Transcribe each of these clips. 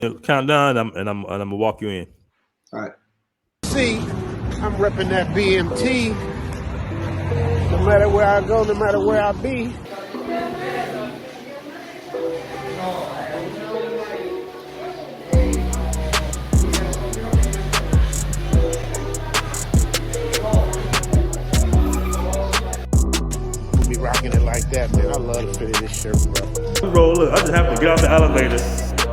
Count down, and I'm gonna walk you in. All right. See, I'm repping that BMT. No matter where I go, no matter where I be. We'll be rocking it like that, man. I love the fit of this shirt, bro. Bro, look, I just happened to get off the elevator.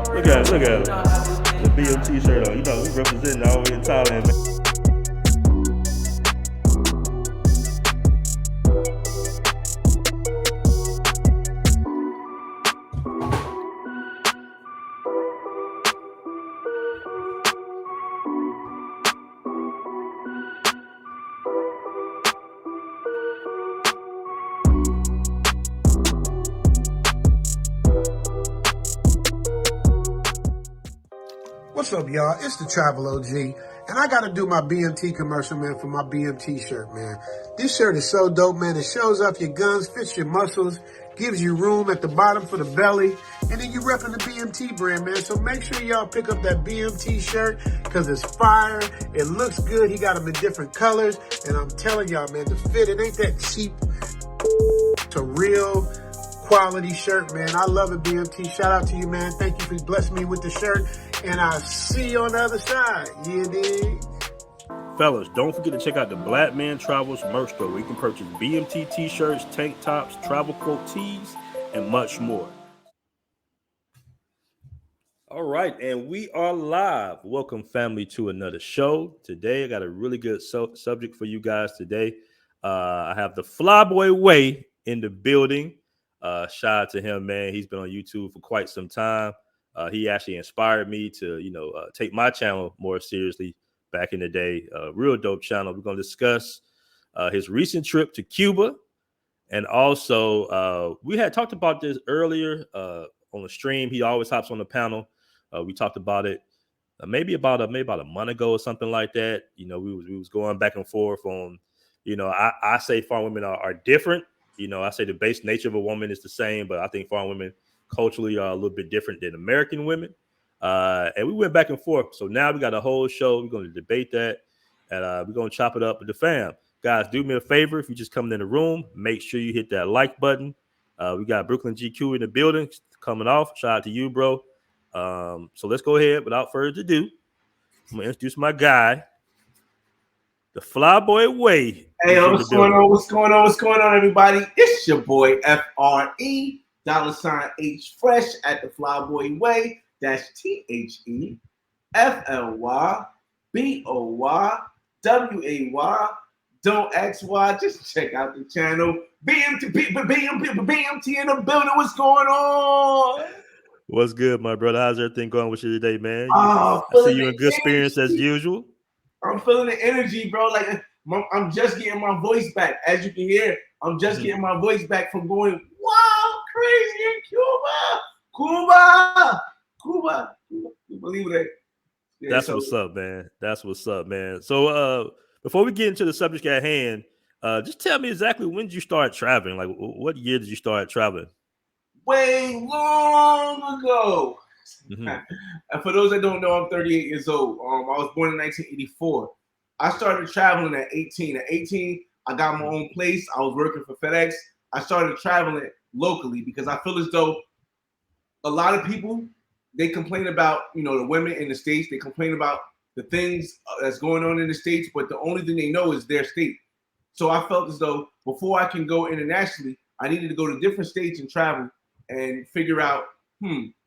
Look at it. The BMT shirt on. You know, we representing all the way in Thailand, man. What's up, y'all? It's the Travel OG, and I gotta do my BMT commercial, man, for my BMT shirt, man. This shirt is so dope, man. It shows off your guns, fits your muscles, gives you room at the bottom for the belly, and then you repping the BMT brand, man. So make sure y'all pick up that BMT shirt, because it's fire. It looks good. He got them in different colors, and I'm telling y'all, man, the fit, it ain't that cheap. It's a real quality shirt, man. I love it, BMT. Shout out to you, man. Thank you for blessing me with the shirt. And I'll see you on the other side. You dig? Fellas, don't forget to check out the Black Man Travels merch store where you can purchase BMT t-shirts, tank tops, travel quote tees, and much more. All right, and we are live. Welcome, family, to another show. Today, I got a really good subject for you guys today. I have the Flyboy Way in the building. Shout out to him, man. He's been on YouTube for quite some time. He actually inspired me to, take my channel more seriously back in the day. Real dope channel. We're going to discuss his recent trip to Cuba. And also, we had talked about this earlier on the stream. He always hops on the panel. We talked about it maybe about a month ago or something like that. We was going back and forth on, I say foreign women are different. I say the base nature of a woman is the same, but I think foreign women culturally are a little bit different than American women. And we went back and forth. So now we got a whole show. We're going to debate that. And we're going to chop it up with the fam. Guys, do me a favor. If you're just coming in the room, make sure you hit that like button. We got Brooklyn GQ in the building coming off. Shout out to you, bro. So let's go ahead. Without further ado, I'm going to introduce my guy, the Flyboy Way. Hey, what's going on, everybody? It's your boy FRE. $H Fresh at the Flyboy Way. That's THEFLYBOYWAY. Don't ask why. Just check out the channel. BMT in the building. What's going on? What's good, my brother? How's everything going with you today, man? I see you in good spirits as usual. I'm feeling the energy, bro. Like I'm just getting my voice back. As you can hear, I'm just getting my voice back from going wild, crazy in Cuba. You believe that? Yeah, That's what's up, man. So before we get into the subject at hand, just tell me exactly when did you start traveling? Like, what year did you start traveling? Way long ago. Mm-hmm. And for those that don't know, I'm 38 years old. I was born in 1984. I started traveling at 18. At 18, I got my own place. I was working for FedEx. I started traveling locally because I feel as though a lot of people, they complain about, the women in the States. They complain about the things that's going on in the States, but the only thing they know is their state. So I felt as though before I can go internationally, I needed to go to different states and travel and figure out,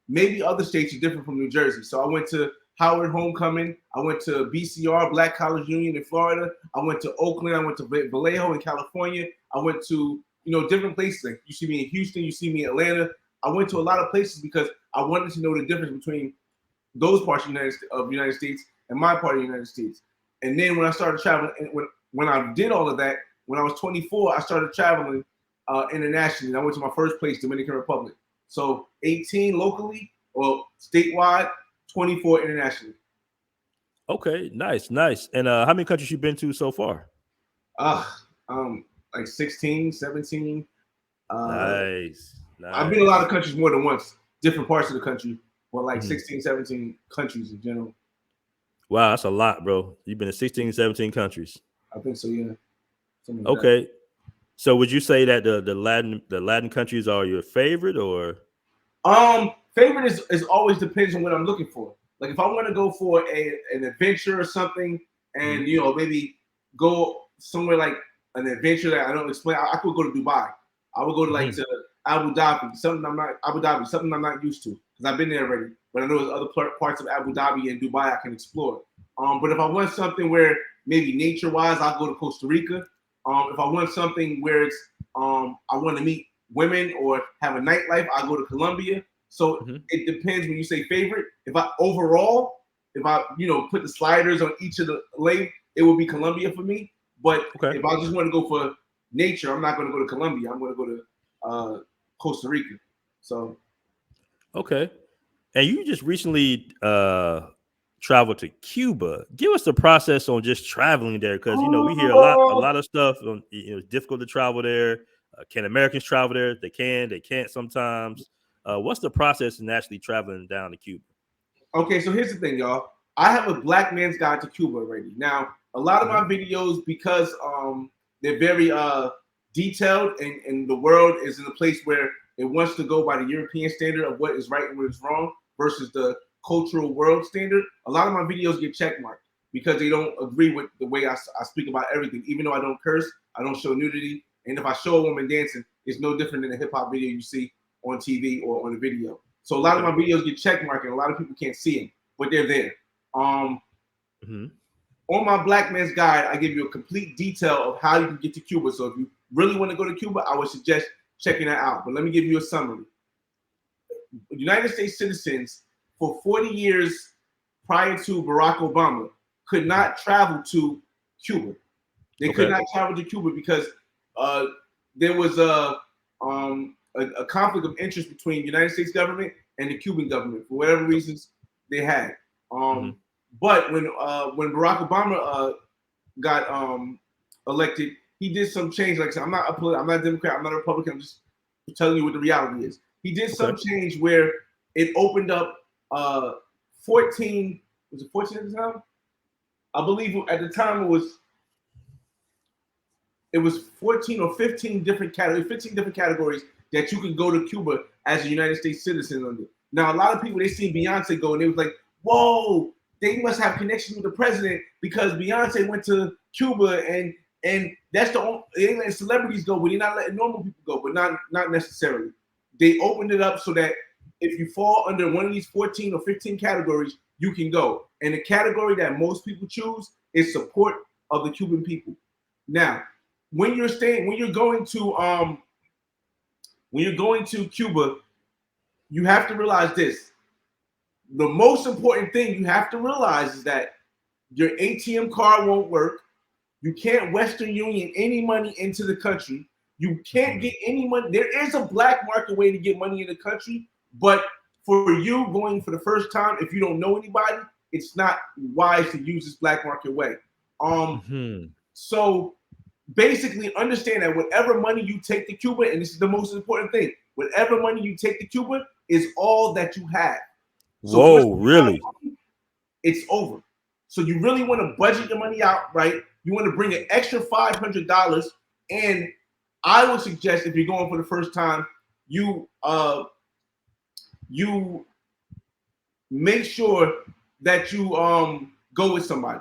maybe other states are different from New Jersey. So I went to Howard Homecoming. I went to BCR, Black College Union in Florida. I went to Oakland. I went to Vallejo in California. I went to, different places. Like you see me in Houston, you see me in Atlanta. I went to a lot of places because I wanted to know the difference between those parts of the United States and my part of the United States. And then when I started traveling, when I did all of that, when I was 24, I started traveling internationally. And I went to my first place, Dominican Republic. So 18 locally or statewide, 24 internationally. Okay, nice. And how many countries you been to so far? Like 16, 17. Nice. I've been in a lot of countries more than once, different parts of the country. but like 16, 17 countries in general. Wow, that's a lot, bro. You've been to 16, 17 countries. I think so, yeah. Something like Okay. So would you say that the Latin countries are your favorite, or? Favorite is always depends on what I'm looking for. Like if I want to go for an adventure or something, and maybe go somewhere like an adventure that I don't explain. I could go to Dubai. I would go to to Abu Dhabi, something I'm not used to because I've been there already. But I know there's other parts of Abu Dhabi and Dubai I can explore. But if I want something where maybe nature-wise, I'll go to Costa Rica. If I want something where it's I want to meet women or have a nightlife, I'll go to Colombia. So it depends when you say favorite. If I put the sliders on each of the lane, it will be Colombia for me. But if I just want to go for nature, I'm not going to go to Colombia. I'm going to go to Costa Rica. So, okay. And you just recently traveled to Cuba. Give us the process on just traveling there, because we hear a lot of stuff. It's difficult to travel there. Can Americans travel there? They can. They can't sometimes. What's the process in actually traveling down to Cuba? Okay, so here's the thing, y'all. I have a black man's guide to Cuba already. Now, a lot of my videos, because they're very detailed, and the world is in a place where it wants to go by the European standard of what is right and what is wrong versus the cultural world standard. A lot of my videos get checkmarked because they don't agree with the way I speak about everything. Even though I don't curse, I don't show nudity, and if I show a woman dancing, it's no different than a hip hop video you see on TV or on a video. So a lot of my videos get checkmarked, and a lot of people can't see them, but they're there. On my Black Man's Guide, I give you a complete detail of how you can get to Cuba. So if you really want to go to Cuba, I would suggest checking that out. But let me give you a summary. United States citizens for 40 years prior to Barack Obama could not travel to Cuba. They could not travel to Cuba because there was a conflict of interest between the United States government and the Cuban government for whatever reasons they had. But when Barack Obama got elected, he did some change. Like I said, I'm not a Democrat, I'm not a Republican. I'm just telling you what the reality is. He did some change where it opened up 14. Was it 14 at the time? I believe at the time it was 14 or 15 different categories, 15 different categories that you could go to Cuba as a United States citizen under. Now, a lot of people, they seen Beyonce go and they was like, whoa, they must have connection with the president because Beyonce went to Cuba and that's the only, they ain't letting celebrities go, but they're not letting normal people go, but not necessarily. They opened it up so that if you fall under one of these 14 or 15 categories, you can go. And the category that most people choose is support of the Cuban people. Now, when you're going to Cuba, you have to realize this. The most important thing you have to realize is that your ATM card won't work. You can't Western Union any money into the country. You can't get any money. There is a black market way to get money in the country, but for you going for the first time, if you don't know anybody, it's not wise to use this black market way. So basically understand that whatever money you take to Cuba, and this is the most important thing, whatever money you take to Cuba is all that you have. So whoa, really? It's over. So you really want to budget your money out, right? You want to bring an extra $500, and I would suggest if you're going for the first time, you make sure that you go with somebody.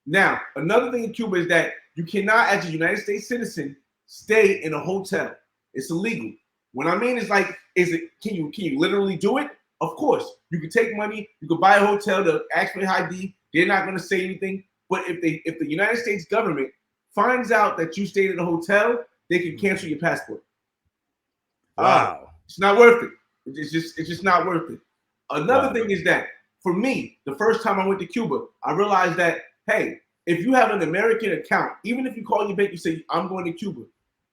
Now, another thing in Cuba is that you cannot, as a United States citizen, stay in a hotel. It's illegal. What I mean is like, can you literally do it? Of course. You can take money, you can buy a hotel, to ask for your ID, they're not going to say anything. But if the United States government finds out that you stayed in a hotel, they can cancel your passport. Wow. It's not worth it. It's just not worth it. Another thing is that for me, the first time I went to Cuba, I realized that, hey, if you have an American account, even if you call your bank, you say, I'm going to Cuba.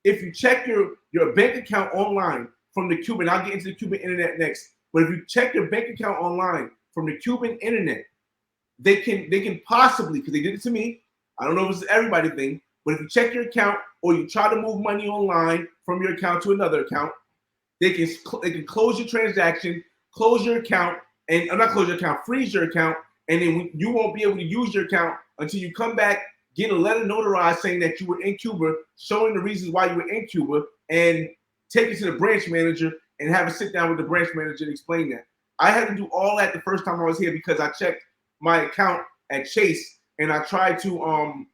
If you check your bank account online from the Cuban, I'll get into the Cuban internet next. But if you check your bank account online from the Cuban internet, they can possibly, because they did it to me, I don't know if it's everybody thing, but if you check your account or you try to move money online from your account to another account, they can close your transaction, close your account, and I'm not close your account, freeze your account, and then you won't be able to use your account until you come back, get a letter notarized saying that you were in Cuba, showing the reasons why you were in Cuba, and take it to the branch manager and have a sit down with the branch manager and explain that. I had to do all that the first time I was here because I checked my account at Chase and I tried to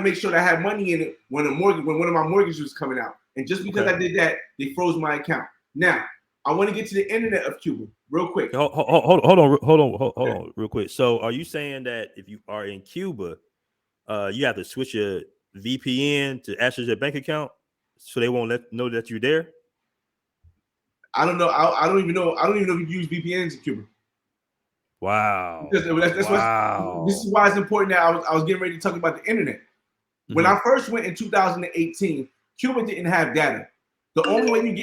make sure that I had money in it when one of my mortgages was coming out. And just because I did that, they froze my account. Now, I want to get to the internet of Cuba real quick. Hold on, real quick. So, are you saying that if you are in Cuba, you have to switch your VPN to access your bank account, so they won't know that you're there? I don't know. I don't even know. I don't even know if you use VPNs in Cuba. Wow. That's wow. This is why it's important that I was getting ready to talk about the internet. When I first went in 2018, Cuba didn't have data. The only way you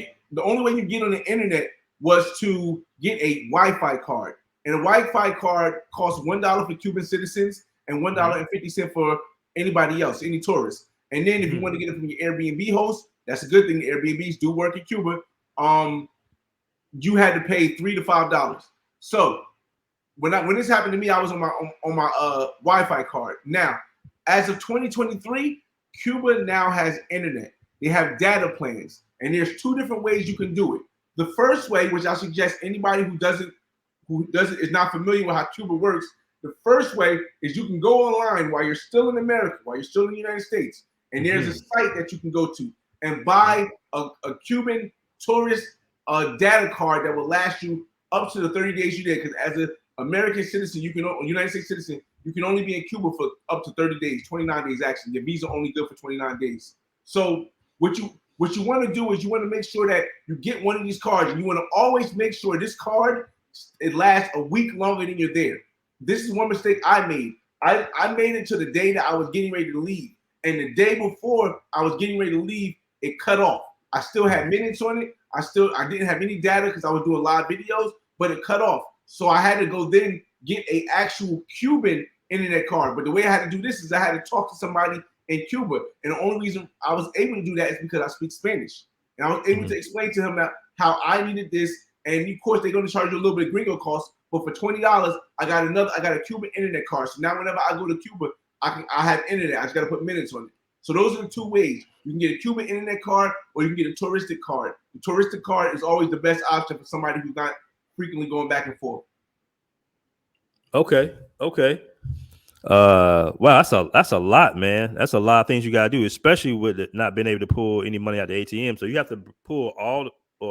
get on the internet was to get a Wi-Fi card. And a Wi-Fi card costs $1 for Cuban citizens and $1.50 for anybody else, any tourists. And then if you want to get it from your Airbnb host, that's a good thing. The Airbnbs do work in Cuba. You had to pay $3 to $5. So when this happened to me, I was on my Wi-Fi card. Now, as of 2023, Cuba now has internet. They have data plans, and there's two different ways you can do it. The first way, which I suggest anybody who is not familiar with how Cuba works, the first way is you can go online while you're still in America, while you're still in the United States, and there's a site that you can go to and buy a Cuban tourist data card that will last you up to the 30 days you're there. Because as an American citizen, United States citizen, you can only be in Cuba for up to 30 days, 29 days actually. Your visa only good for 29 days. So what you want to do is you want to make sure that you get one of these cards, and you want to always make sure this card it lasts a week longer than you're there. This is one mistake I made. I made it to the day that I was getting ready to leave, and the day before I was getting ready to leave, it cut off. I still had minutes on it. I didn't have any data because I was doing live videos, but it cut off. So I had to go then get a actual Cuban internet card. But the way I had to do this is I had to talk to somebody in Cuba. And the only reason I was able to do that is because I speak Spanish. And I was able to explain to him how I needed this. And of course, they're going to charge you a little bit of gringo cost. But for $20, I got a Cuban internet card. So now whenever I go to Cuba, I have internet. I just got to put minutes on it. So those are the two ways. You can get a Cuban internet card or you can get a touristic card. The touristic card is always the best option for somebody who's not frequently going back and forth. Okay. Wow, that's a lot, man. That's a lot of things you gotta do, especially with it not being able to pull any money out the ATM. So you have to pull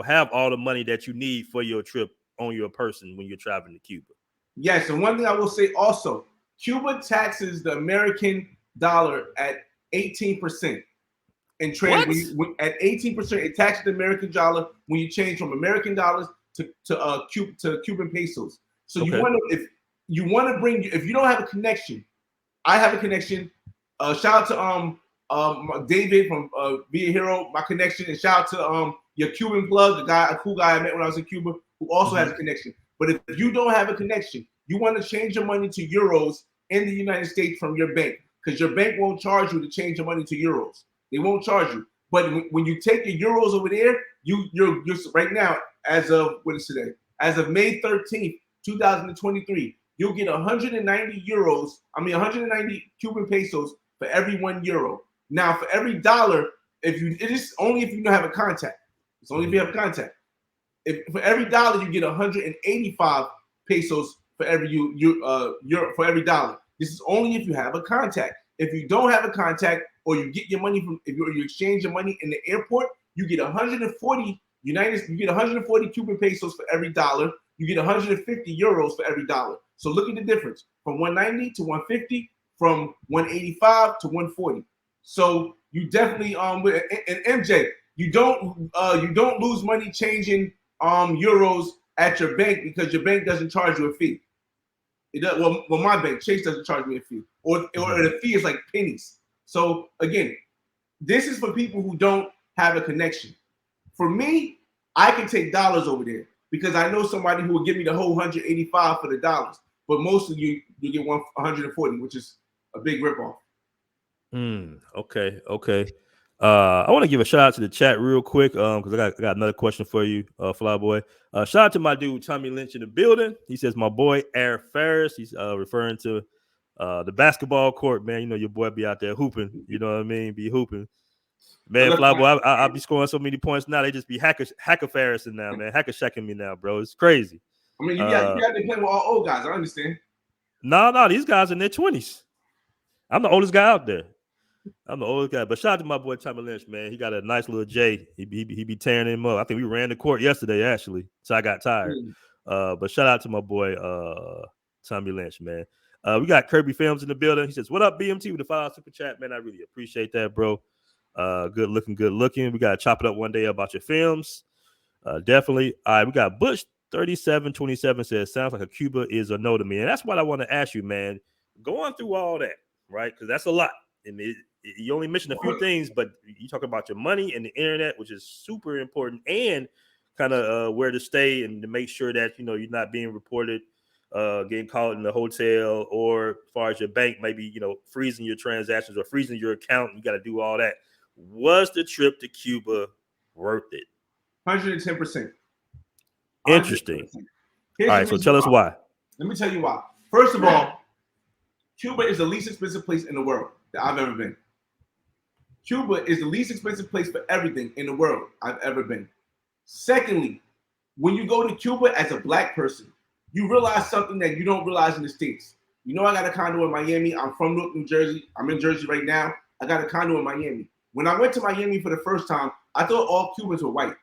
have all the money that you need for your trip on your person when you're traveling to Cuba. Yes, and one thing I will say also, Cuba taxes the American dollar at 18%. And trade at 18%, it taxes the American dollar when you change from American dollars to Cuban pesos. So if you don't have a connection, I have a connection. Shout out to David from Be a Hero, my connection, and shout out to your Cuban plug, a cool guy I met when I was in Cuba, who also has a connection. But if you don't have a connection, you want to change your money to euros in the United States from your bank, because your bank won't charge you to change your money to euros. They won't charge you. But when you take your euros over there, you're right now, as of what is today? As of May 13th, 2023, you'll get 190 Cuban pesos for every 1 euro. Now, for every dollar, it is only if you don't have a contact. It's only if you have a contact. For every dollar, you get 185 pesos for every euro for every dollar. This is only if you have a contact. If you don't have a contact, or you get your money if you exchange your money in the airport, you get 140 Cuban pesos for every dollar. You get 150 euros for every dollar. So look at the difference from 190 to 150, from 185 to 140. So you definitely and MJ, you don't lose money changing euros at your bank, because your bank doesn't charge you a fee. It does. Well, my bank, Chase, doesn't charge me a fee, or the fee is like pennies. So again, this is for people who don't have a connection. For me, I can take dollars over there because I know somebody who will give me the whole 185 for the dollars. But most of you get 140, which is a big ripoff. Okay. I want to give a shout out to the chat real quick, because I got another question for you, Flyboy. Shout out to my dude Tommy Lynch in the building. He says my boy Air Farris. He's referring to the basketball court, man. You know your boy be out there hooping. You know what I mean? Be hooping, man. Flyboy, I be scoring so many points now. They just be hacker Farrising now, man. Hacker checking me now, bro. It's crazy. I mean, you got to play with all old guys. I understand. No, these guys in their 20s. I'm the oldest guy out there. I'm the oldest guy, but shout out to my boy Tommy Lynch, man. He got a nice little J. He be tearing him up. I think we ran the court yesterday, actually, so I got tired. But shout out to my boy Tommy Lynch, man. We got Kirby Films in the building. He says, "What up, BMT?" with the $5 super chat, man. I really appreciate that, bro. Good looking. We gotta chop it up one day about your films. Definitely. All right, we got Bush 3727 says, "Sounds like a Cuba is a no to me," and that's what I want to ask you, man. Going through all that, right? Because that's a lot. And you only mentioned a few things, but you talk about your money and the internet, which is super important, and kind of where to stay and to make sure that you're not being reported, getting caught in the hotel, or as far as your bank, maybe freezing your transactions or freezing your account. You got to do all that. Was the trip to Cuba worth it? 110%. Interesting. All right, so tell us why. Let me tell you why. First of all, Cuba is the least expensive place in the world that I've ever been. Cuba is the least expensive place for everything in the world I've ever been. Secondly, when you go to Cuba as a black person, you realize something that you don't realize in the States. I got a condo in Miami. I'm from Newark, New Jersey. I'm in Jersey right now. I got a condo in Miami. When I went to Miami for the first time, I thought all Cubans were white.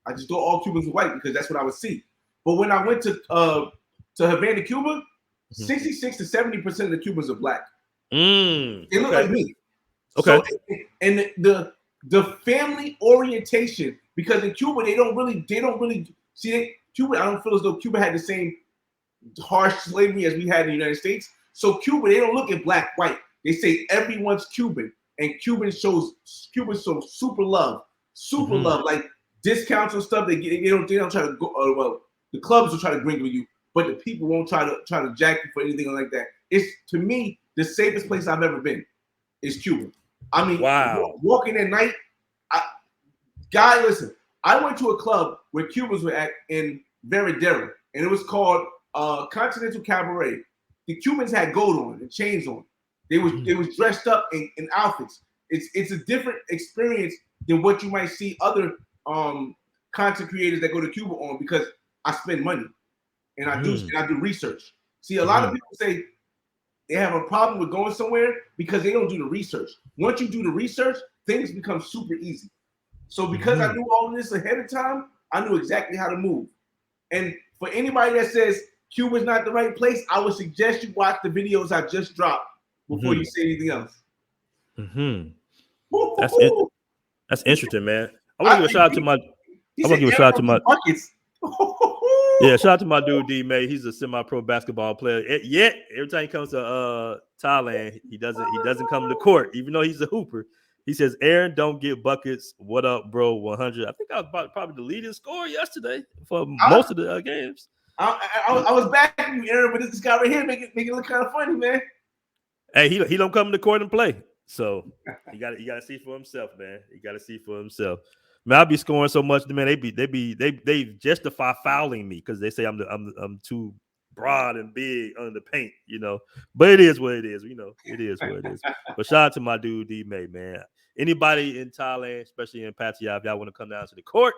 I just thought all Cubans were white because that's what I would see. But when I went to Havana, Cuba, 66 to 70% of the Cubans are black. They look like me. Okay. So, and the family orientation, because in Cuba they don't really see Cuba. I don't feel as though Cuba had the same harsh slavery as we had in the United States. So Cuba, they don't look at black, white. They say everyone's Cuban, and Cubans show super love, like discounts and stuff. They don't try to go. Well, the clubs will try to gringle you, but the people won't try to jack you for anything like that. It's, to me, the safest place I've ever been is Cuba. I mean, wow. Walking at night, listen, I went to a club where Cubans were at in Veradero, and it was called Continental Cabaret. The Cubans had gold on and chains on. They was dressed up in outfits. It's a different experience than what you might see other content creators that go to Cuba on, because I spend money and I do research. See, a lot of people say they have a problem with going somewhere because they don't do the research. Once you do the research, things become super easy. So because I knew all of this ahead of time, I knew exactly how to move. And for anybody that says Cuba's not the right place, I would suggest you watch the videos I just dropped before you say anything else. That's interesting, man. I want to give a shout out to my. I want to give a shout out to my. Yeah, shout out to my dude D May. He's a semi-pro basketball player. Yet every time he comes to Thailand, he doesn't come to court, even though he's a hooper. He says, "Aaron, don't get buckets. What up, bro? 100." I think I was probably the leading scorer yesterday for most of the games. I was backing you, Aaron, but this guy right here make it look kind of funny, man. Hey, he don't come to court and play, so you got to see for himself, man. You got to see for himself. Man, I'll be scoring so much, man. They justify fouling me because they say I'm too broad and big under the paint, But it is what it is, It is what it is. But shout out to my dude D May, man. Anybody in Thailand, especially in Pattaya, if y'all want to come down to the court,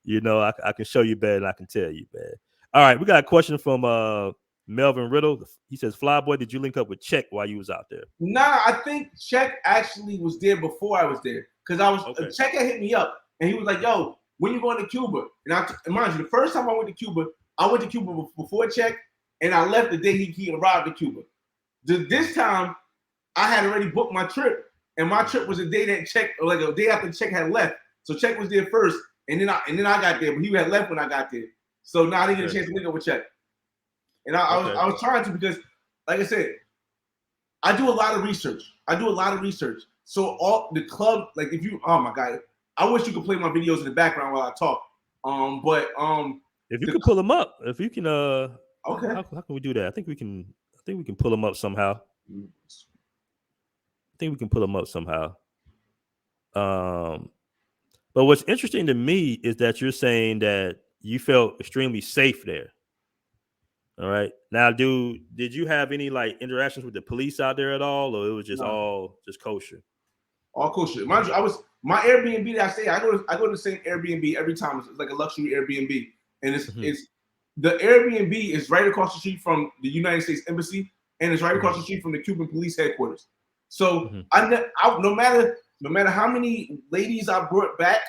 I can show you better than I can tell you, man. All right, we got a question from Melvin Riddle. He says, "Flyboy, did you link up with Check while you was out there?" Nah, I think Check actually was there before I was there, because Check had hit me up. And he was like, "Yo, when you going to Cuba?" And mind you, the first time I went to Cuba before Check, and I left the day he arrived in Cuba. This time, I had already booked my trip, and my trip was a day that Check, or like a day after Check had left. So Check was there first, and then I got there, but he had left when I got there. So now I didn't get a chance to link up with Check. And I was trying to, because, like I said, I do a lot of research. So all the club, like oh my God. I wish you could play my videos in the background while I talk. But if you could pull them up, if you can, okay. How can we do that? I think we can pull them up somehow. But what's interesting to me is that you're saying that you felt extremely safe there. All right. Now, did you have any like interactions with the police out there at all, or it was just No, all just kosher? all cool shit. Mind you, I was my Airbnb that I stay. I go to the same Airbnb every time. It's like a luxury Airbnb, and it's the Airbnb is right across the street from the United States Embassy, and it's right across the street from the Cuban police headquarters. So no matter how many ladies I brought back,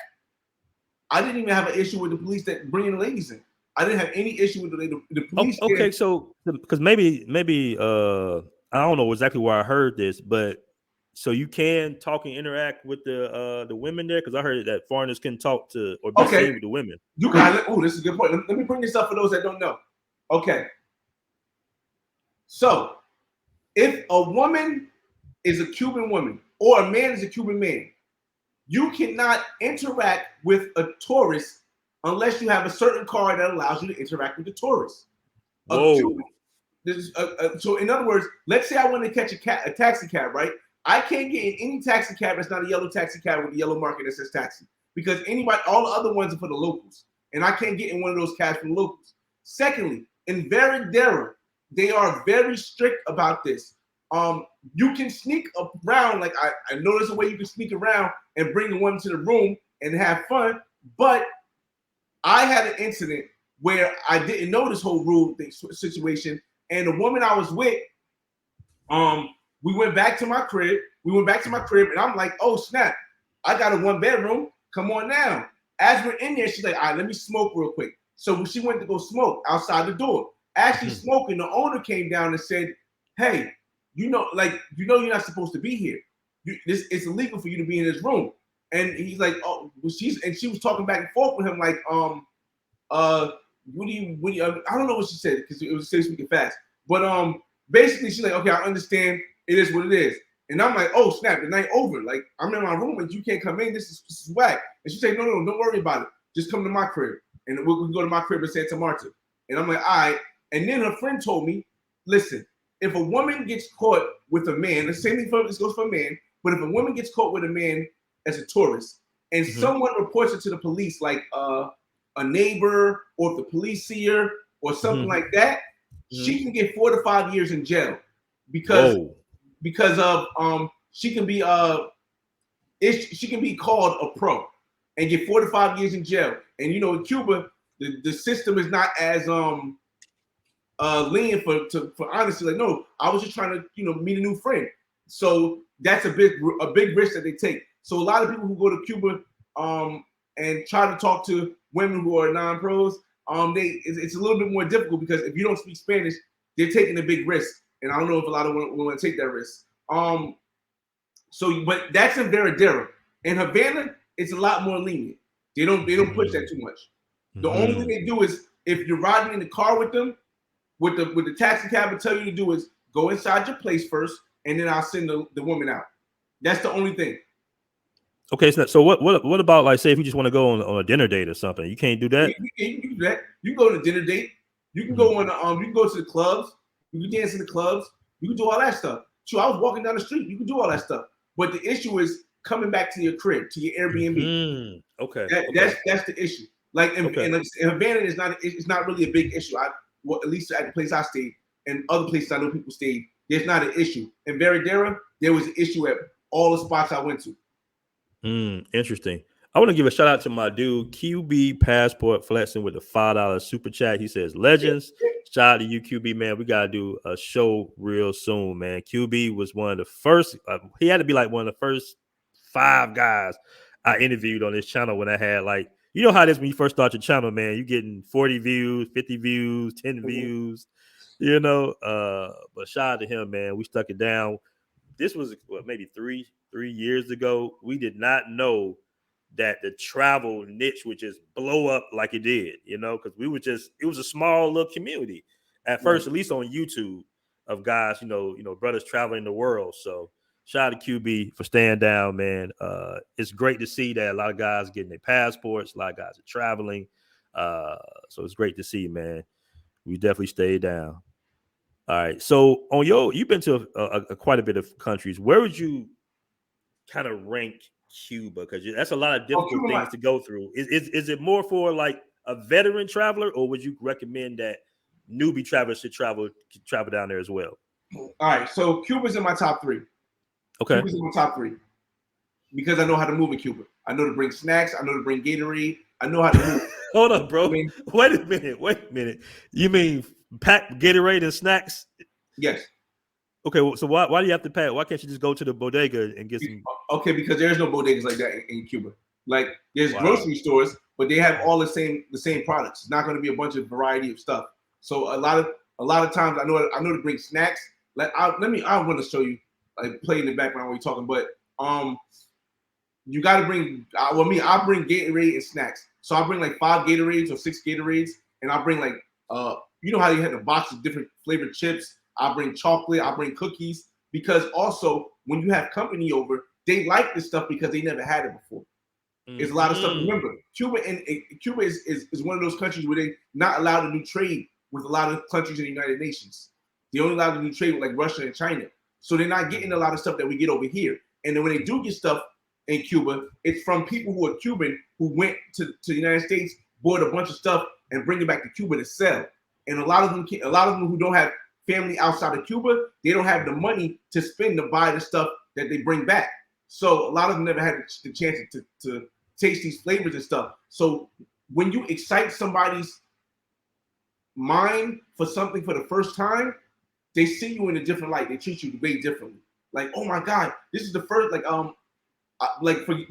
I didn't even have an issue with the police that bringing the ladies in. I didn't have any issue with the police. Okay, so because maybe I don't know exactly where I heard this, but so you can talk and interact with the women there, because I heard that foreigners can talk to or be seen with the women. You got oh, this is a good point. Let me bring this up for those that don't know. Okay, so if a woman is a Cuban woman or a man is a Cuban man, you cannot interact with a tourist unless you have a certain card that allows you to interact with the tourist. So in other words, let's say I want to catch a taxi cab, right? I can't get in any taxi cab that's not a yellow taxi cab with a yellow marker that says taxi, because all the other ones are for the locals, and I can't get in one of those cabs for the locals. Secondly, in Veradera, they are very strict about this. You can sneak around, like I know there's a way you can sneak around and bring one to the room and have fun, but I had an incident where I didn't know this whole rule situation, and the woman I was with, we went back to my crib. And I'm like, oh snap, I got a 1-bedroom. Come on now. As we're in there, she's like, all right, let me smoke real quick. So she went to go smoke outside the door. As she's smoking, the owner came down and said, hey, you're not supposed to be here. It's illegal for you to be in this room. And he's like, oh, she was talking back and forth with him, like, what do you, I don't know what she said, because it was speaking fast. But basically she's like, okay, I understand. It is what it is. And I'm like, oh snap, the night over. Like, I'm in my room and you can't come in. This is whack. And she said, no, don't worry about it. Just come to my crib. And we can go to my crib in Santa Marta. And I'm like, all right. And then her friend told me, listen, if a woman gets caught with a man, the same thing this goes for a man, but if a woman gets caught with a man as a tourist and someone reports it to the police, like a neighbor, or if the police see her or something like that, she can get 4 to 5 years in jail because of she can be called a pro and get 4 to 5 years in jail. And in Cuba, the system is not as lenient for honesty. Like, no, I was just trying to meet a new friend. So that's a big risk that they take. So a lot of people who go to Cuba and try to talk to women who are non-pros, it's a little bit more difficult, because if you don't speak Spanish, they're taking a big risk. And I don't know if a lot of women want to take that risk. But that's in Veradera. In Havana, it's a lot more lenient. They don't push that too much. The only thing they do is, if you're riding in the car with them, with the taxi cab, will tell you to do is go inside your place first, and then I'll send the woman out. That's the only thing. Okay, so what about, like, say if you just want to go on a dinner date or something? You can't do that. You can do that. You can go on a dinner date. You can go on. You can go to the clubs. You can dance in the clubs. You can do all that stuff. So I was walking down the street. You can do all that stuff. But the issue is coming back to your crib, to your Airbnb. Okay. That's the issue. Like in Havana, it's not really a big issue. At least at the place I stayed, and other places I know people stayed, there's not an issue. In Veradera, there was an issue at all the spots I went to. Interesting. I want to give a shout out to my dude QB Passport flexing with the $5 super chat. He says, legends. Shout out to you, QB, man. We gotta do a show real soon, man. QB was one of the first. He had to be like one of the first 5 guys I interviewed on this channel when I had, like, you know how it is when you first start your channel, man. You getting 40 views, 50 views, 10 views, But shout out to him, man. We stuck it down. This was maybe three years ago. We did not know that the travel niche would just blow up like it did, because it was a small little community at first, at least on YouTube, of guys, brothers traveling the world. So shout out to QB for staying down, man. It's great to see that a lot of guys getting their passports, a lot of guys are traveling. So it's great to see, man. We definitely stayed down. All right. So you've been to quite a bit of countries. Where would you kind of rank Cuba? Because that's a lot of difficult Cuba things to go through. Is it more for like a veteran traveler, or would you recommend that newbie travelers should travel down there as well? All right, so Cuba's in my top 3. Okay. Cuba's in my top 3 because I know how to move in Cuba. I know to bring snacks. I know to bring Gatorade. I know how to move. Hold up, bro. I mean, wait a minute. You mean pack Gatorade and snacks? Yes. Okay, so why do you have to pack? Why can't you just go to the bodega and get some? Okay, because there's no bodegas like that in Cuba. Like there's grocery stores, but they have all the same products. It's not going to be a bunch of variety of stuff. So a lot of times I know to bring snacks. Like I want to show you, like play in the background while you're talking, but you got to bring. I bring Gatorade and snacks. So I bring like 5 Gatorades or 6 Gatorades, and I bring like you know how you had a box of different flavored chips. I bring chocolate. I bring cookies because also when you have company over, they like this stuff because they never had it before. There's a lot of stuff. Remember, Cuba is one of those countries where they not allowed to do trade with a lot of countries in the United Nations. They only allowed to do trade with like Russia and China. So they're not getting a lot of stuff that we get over here. And then when they do get stuff in Cuba, it's from people who are Cuban who went to the United States, bought a bunch of stuff, and bring it back to Cuba to sell. And a lot of them who don't have family outside of Cuba, they don't have the money to spend to buy the stuff that they bring back. So a lot of them never had the chance to taste these flavors and stuff. So when you excite somebody's mind for something for the first time, they see you in a different light. They treat you way differently. Like, oh my God, this is the first, for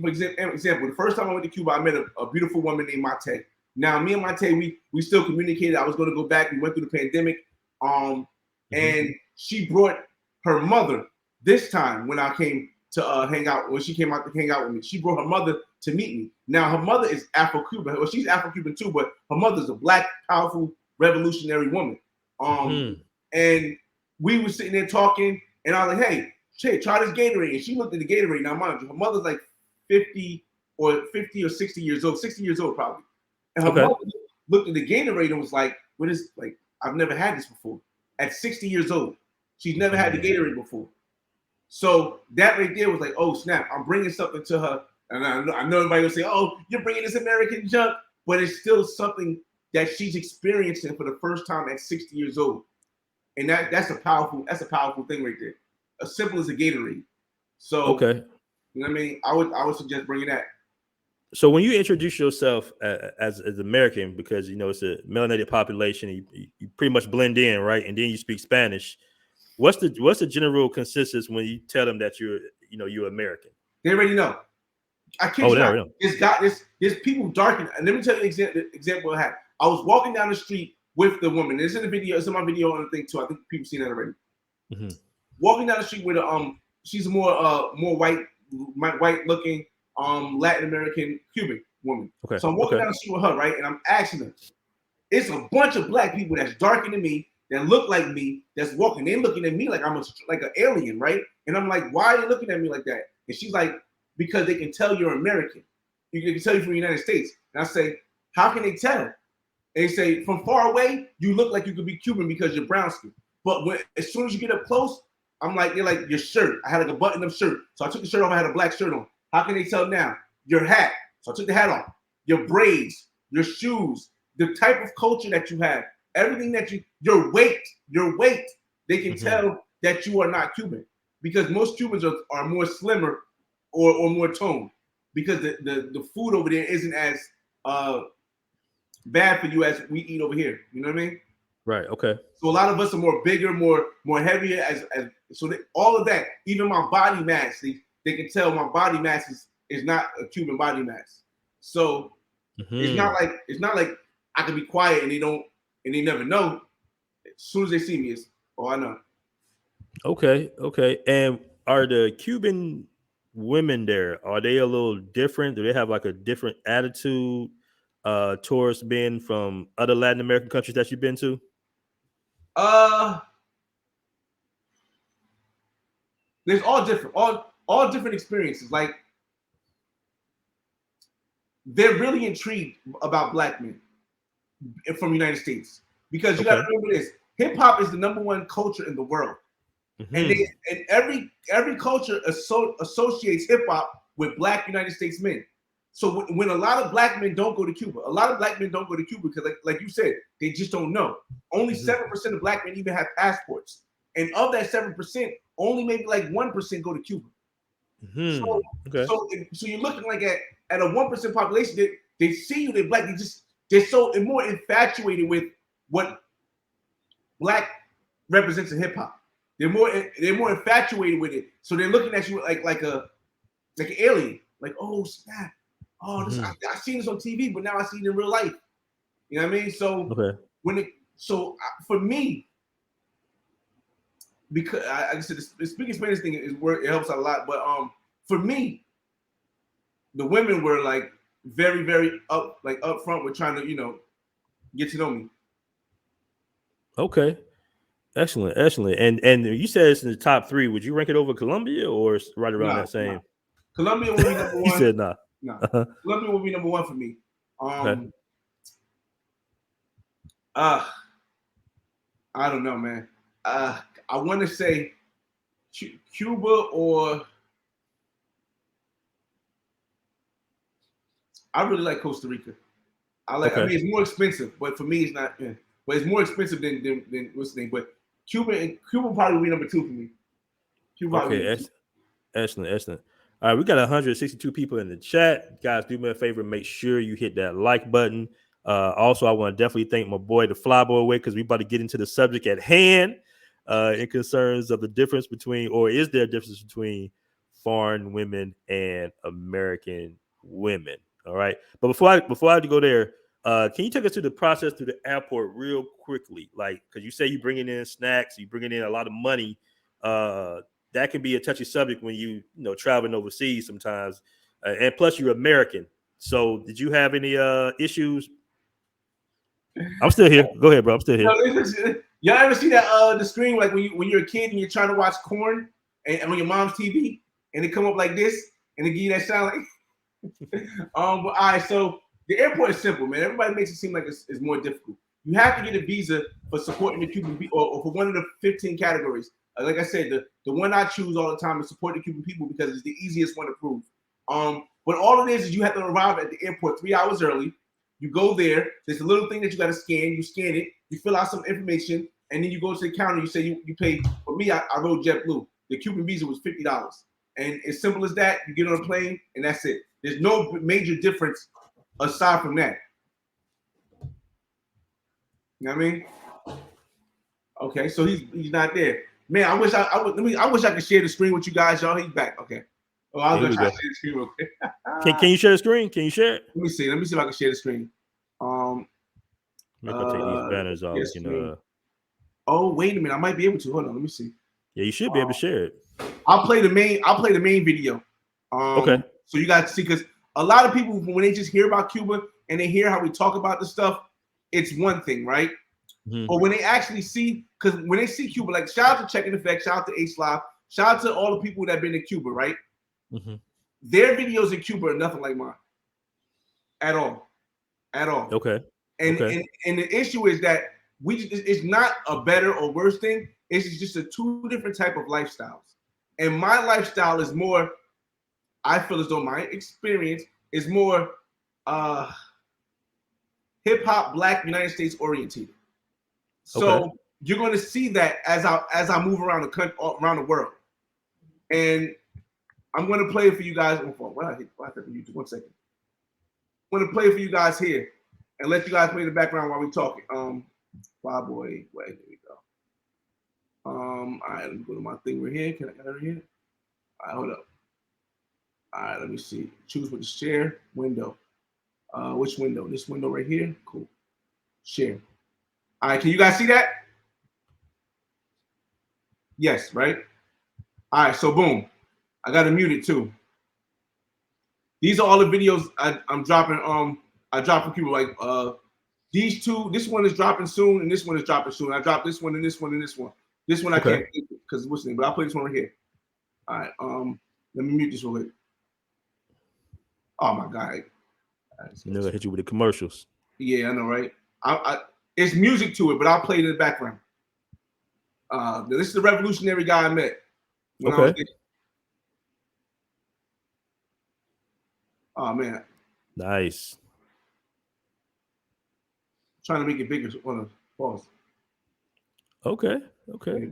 example, the first time I went to Cuba, I met a beautiful woman named Mate. Now, me and Mate, we still communicated. I was going to go back. We went through the pandemic. And she brought her mother this time when I came to hang out. When she came out to hang out with me, she brought her mother to meet me. Now, her mother is Afro-Cuban. Well, she's Afro-Cuban too, but her mother's a black, powerful, revolutionary woman. And we were sitting there talking, and I was like, hey, try this Gatorade. And she looked at the Gatorade. Now, mind you, her mother's like 50 or 60 years old, 60 years old probably. And her mother looked at the Gatorade and was like, what is, like, I've never had this before. At 60 years old, she's never had the Gatorade before. So that right there was like, oh, snap, I'm bringing something to her. And I know everybody will say, oh, you're bringing this American junk. But it's still something that she's experiencing for the first time at 60 years old. And that's a powerful thing right there. As simple as a Gatorade. So, you know what I mean? I would suggest bringing that. So when you introduce yourself as American, because you know it's a melanated population, you pretty much blend in, right? And then you speak Spanish. What's the general consensus when you tell them that you're American? They already know. I kid you not. There's people dark. And let me tell you the example I had. I was walking down the street with the woman. It's in the video. It's in my video on the thing too. I think people seen that already. Walking down the street with she's a more white looking Latin American Cuban woman. So I'm walking down the street with her, right? And I'm asking her, it's a bunch of black people that's darker than me, that look like me, that's walking. They're looking at me like I'm like an alien, right? And I'm like, why are they looking at me like that? And she's like, because they can tell you're American. They can tell you from the United States. And I say, how can they tell? And they say, from far away, you look like you could be Cuban because you're brown skin. But as soon as you get up close, I'm like, they're like, your shirt. I had like a button-up shirt. So I took the shirt off. I had a black shirt on. How can they tell now? Your hat. So I took the hat off. Your braids, your shoes, the type of culture that you have, everything that your weight, they can tell that you are not Cuban because most Cubans are more slimmer or more toned because the food over there isn't as bad for you as we eat over here. You know what I mean? Right. Okay. So a lot of us are more bigger, more heavier all of that. Even my body mass, they can tell my body mass is not a Cuban body mass. So it's not like I can be quiet and they never know. As soon as they see me, it's I know. Okay. And are the Cuban women there? Are they a little different? Do they have like a different attitude towards being from other Latin American countries that you've been to? There's all different experiences. Like they're really intrigued about black men from the United States because you got to remember this: hip hop is the #1 culture in the world, and every culture associates hip hop with black United States men. So when a lot of black men don't go to Cuba, because like you said, they just don't know. Only 7% of black men even have passports. And of that 7%, only maybe like 1% go to Cuba. So you're looking like at a 1% population, they see you, they're black, they're so more infatuated with what black represents in hip hop. They're more infatuated with it. So they're looking at you like an alien. Like, oh snap. Oh, I seen this on TV, but now I see it in real life. You know what I mean? So for me, because I said the speaking Spanish thing is where it helps out a lot. But for me, the women were like very, very upfront with trying to, get to know me. Okay. Excellent. And you said it's in the top 3. Would you rank it over Colombia or right around that same? Nah. Colombia will be number 1. He said nah. No. Colombia will be number 1 for me. Okay. I don't know, man. I want to say Cuba or I really like Costa Rica. I mean, it's more expensive, but for me, it's not. But it's more expensive than what's the name? But Cuba probably will be number 2 for me. Excellent. All right, we got 162 people in the chat. Guys, do me a favor, make sure you hit that like button. Also, I want to definitely thank my boy, the Flyboy Way, because we about to get into the subject at hand in concerns of the difference between, or is there a difference between foreign women and American women? All right. But before I have to go there, can you take us through the process through the airport real quickly? Like, because you say you're bringing in snacks, you're bringing in a lot of money. That can be a touchy subject when you traveling overseas sometimes, and plus you're American. So, did you have any issues? I'm still here. Go ahead, bro. I'm still here. Y'all ever see that the screen like when you're a kid and you're trying to watch Corn and on your mom's TV and it come up like this and it give you that sound like? But all right, so the airport is simple, man. Everybody makes it seem like it's more difficult. You have to get a visa for supporting the Cuban people or for one of the 15 categories. Like I said, the one I choose all the time is support the Cuban people because it's the easiest one to prove. But all it is you have to arrive at the airport 3 hours early. You go there. There's a little thing that you got to scan. You scan it. You fill out some information, and then you go to the counter. You say you pay. For me, I rode JetBlue. The Cuban visa was $50, and as simple as that, you get on a plane, and that's it. There's no major difference aside from that. You know what I mean? Okay, so he's not there. Man, I wish I could share the screen with you guys, y'all. He's back. Okay. Oh, I was gonna try to share the screen real quick. Can you share the screen? Can you share it? Let me see if I can share the screen. Maybe I'll take these banners off. Yes, oh, wait a minute. I might be able to. Hold on. Let me see. Yeah, you should be able to share it. I'll play the main video. Okay. So you guys see, because a lot of people, when they just hear about Cuba and they hear how we talk about the stuff, it's one thing, right? Mm-hmm. But when they actually see, because when they see Cuba, like shout out to Check in Effect, shout out to H Live, shout out to all the people that have been to Cuba, right? Mm-hmm. Their videos in Cuba are nothing like mine. At all. Okay. And the issue is that it's not a better or worse thing. It's just a 2 different type of lifestyles. And my lifestyle is more, I feel as though my experience is more hip hop, Black, United States oriented. So you're going to see that as I move around the country, around the world. And I'm going to play it for you guys. Why hit YouTube? 1 second. I'm going to play it for you guys here and let you guys play in the background while we talking. Flyboy Way. There we go. All right, let me go to my thing right here. Can I get it here? All right, hold up. All right, let me see. Choose with the share window. Which window? This window right here? Cool. Share. All right, can you guys see that? Yes, right? All right, so boom. I got to mute it too. These are all the videos I'm dropping. I dropped for people like these 2. This one is dropping soon, and this one is dropping soon. I dropped this one and this one and this one. This one I can't because what's the name? But I'll play this one right here. All right. Let me mute this real quick. Oh my God. You know, I hit you with the commercials. Yeah, I know, right? It's music to it, but I'll play it in the background. This is the revolutionary guy I met. When I was there. Oh man, Nice. trying to make it bigger on the pause. Okay. Okay. Yeah.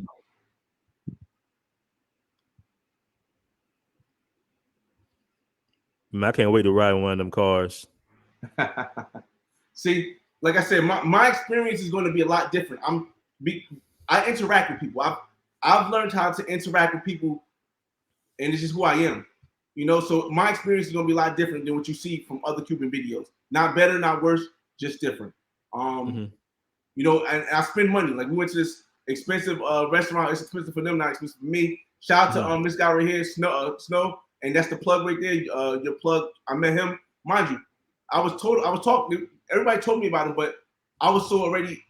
Man, I can't wait to ride in one of them cars. See, like I said, my experience is going to be a lot different. I interact with people. I've learned how to interact with people, and it's just who I am. You know, so my experience is going to be a lot different than what you see from other Cuban videos. Not better, not worse, just different. You know, and I spend money. Like we went to this expensive restaurant. It's expensive for them, not expensive for me. Shout out to this guy right here, Snow, and that's the plug right there. Your plug. I met him, mind you. I was talking. Everybody told me about him, but I was so already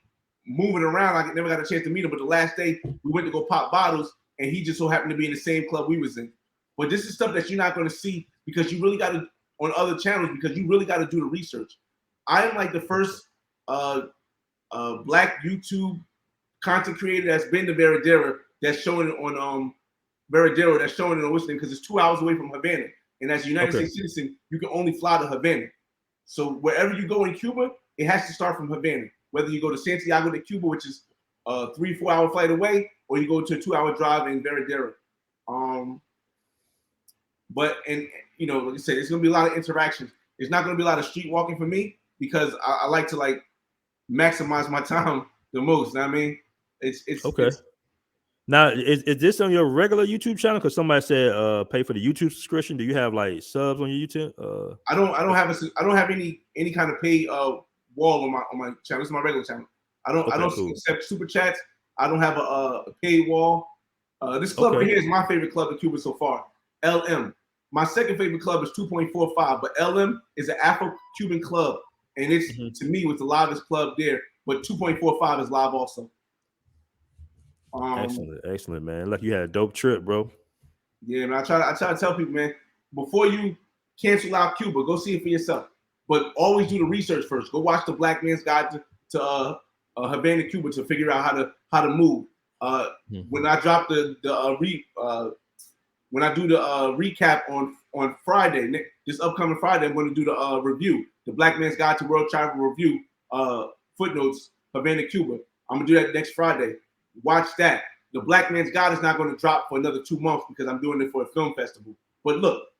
moving around. I never got a chance to meet him. But the last day we went to go pop bottles, and he just so happened to be in the same club we was in. But this is stuff that you're not going to see because you really got to on other channels because you really got to do the research. I am like the first black YouTube content creator that's been to Veradero that's showing it on Veradero that's showing it on Whistling because it's 2 hours away from Havana. And as a United States citizen, you can only fly to Havana. So wherever you go in Cuba, it has to start from Havana. Whether you go to Santiago de Cuba, which is a 3-4 hour flight away, or you go to a 2 hour drive in Veradero. But you know, like I said, it's gonna be a lot of interactions. It's not gonna be a lot of street walking for me because I like to like maximize my time the most. You know what I mean, it's okay. Now, is this on your regular YouTube channel? Because somebody said pay for the YouTube subscription. Do you have like subs on your YouTube? I don't have any kind of paid wall on my channel. This is my regular channel. I don't accept super chats. I don't have a paid wall. This club right here is my favorite club in Cuba so far. LM. My second favorite club is 2.45, but LM is an Afro-Cuban club, and it's to me was the livest club there. But 2.45 is live also. Excellent, man. Like you had a dope trip, bro. Yeah, man. I try to tell people, man, before you cancel out Cuba, go see it for yourself. But always do the research first. Go watch the Black Man's Guide to Havana, Cuba, to figure out how to move. When I drop when I do the recap on Friday, this upcoming Friday, I'm going to do the review, the Black Man's Guide to World Travel Review, footnotes, Havana, Cuba. I'm going to do that next Friday. Watch that. The Black Man's Guide is not going to drop for another 2 months because I'm doing it for a film festival. But look,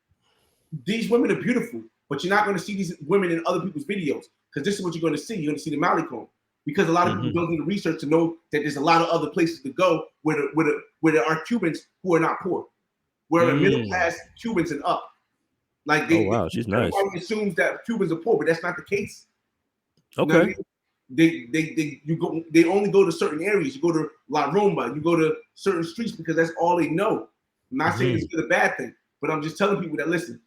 these women are beautiful, but you're not going to see these women in other people's videos because this is what you're going to see. You're going to see the Malecon because a lot of people don't do the research to know that there's a lot of other places to go where there are Cubans who are not poor. We're middle class Cubans and up. Like she's nice. Everybody assumes that Cubans are poor, but that's not the case. Okay. You know what I mean? They only go to certain areas. You go to La Rumba, you go to certain streets because that's all they know. I'm not saying it's a bad thing, but I'm just telling people that listen,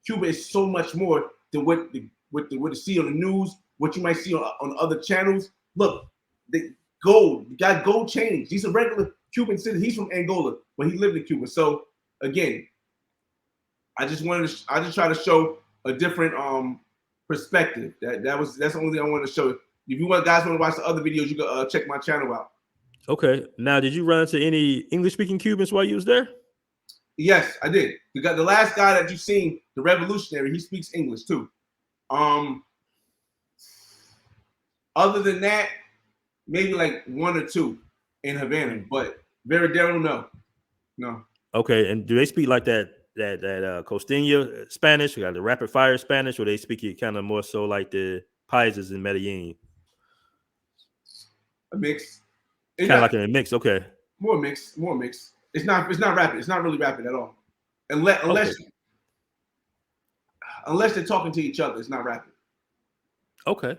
Cuba is so much more than what you see on the news, what you might see on other channels. Look, gold, you got gold chains. These are regular Cuban citizens. He's from Angola, but he lived in Cuba. So again, I just try to show a different perspective. That's the only thing I wanted to show. If you guys want to watch the other videos, you can check my channel out. Okay. Now, did you run into any English-speaking Cubans while you was there? Yes, I did. The last guy that you've seen, the revolutionary, he speaks English too. Other than that, maybe like 1 or 2 in Havana, but Veradero, no. Okay, and do they speak like that Costeño Spanish, or the rapid fire Spanish, or they speak it kind of more so like the Paisas in Medellin? A mix. Kind of like a mix. Okay. More mix. It's not rapid. It's not really rapid at all. Unless they're talking to each other, it's not rapid. Okay.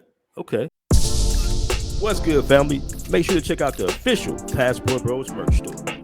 What's good, family? Make sure to check out the official Passport Bros merch store.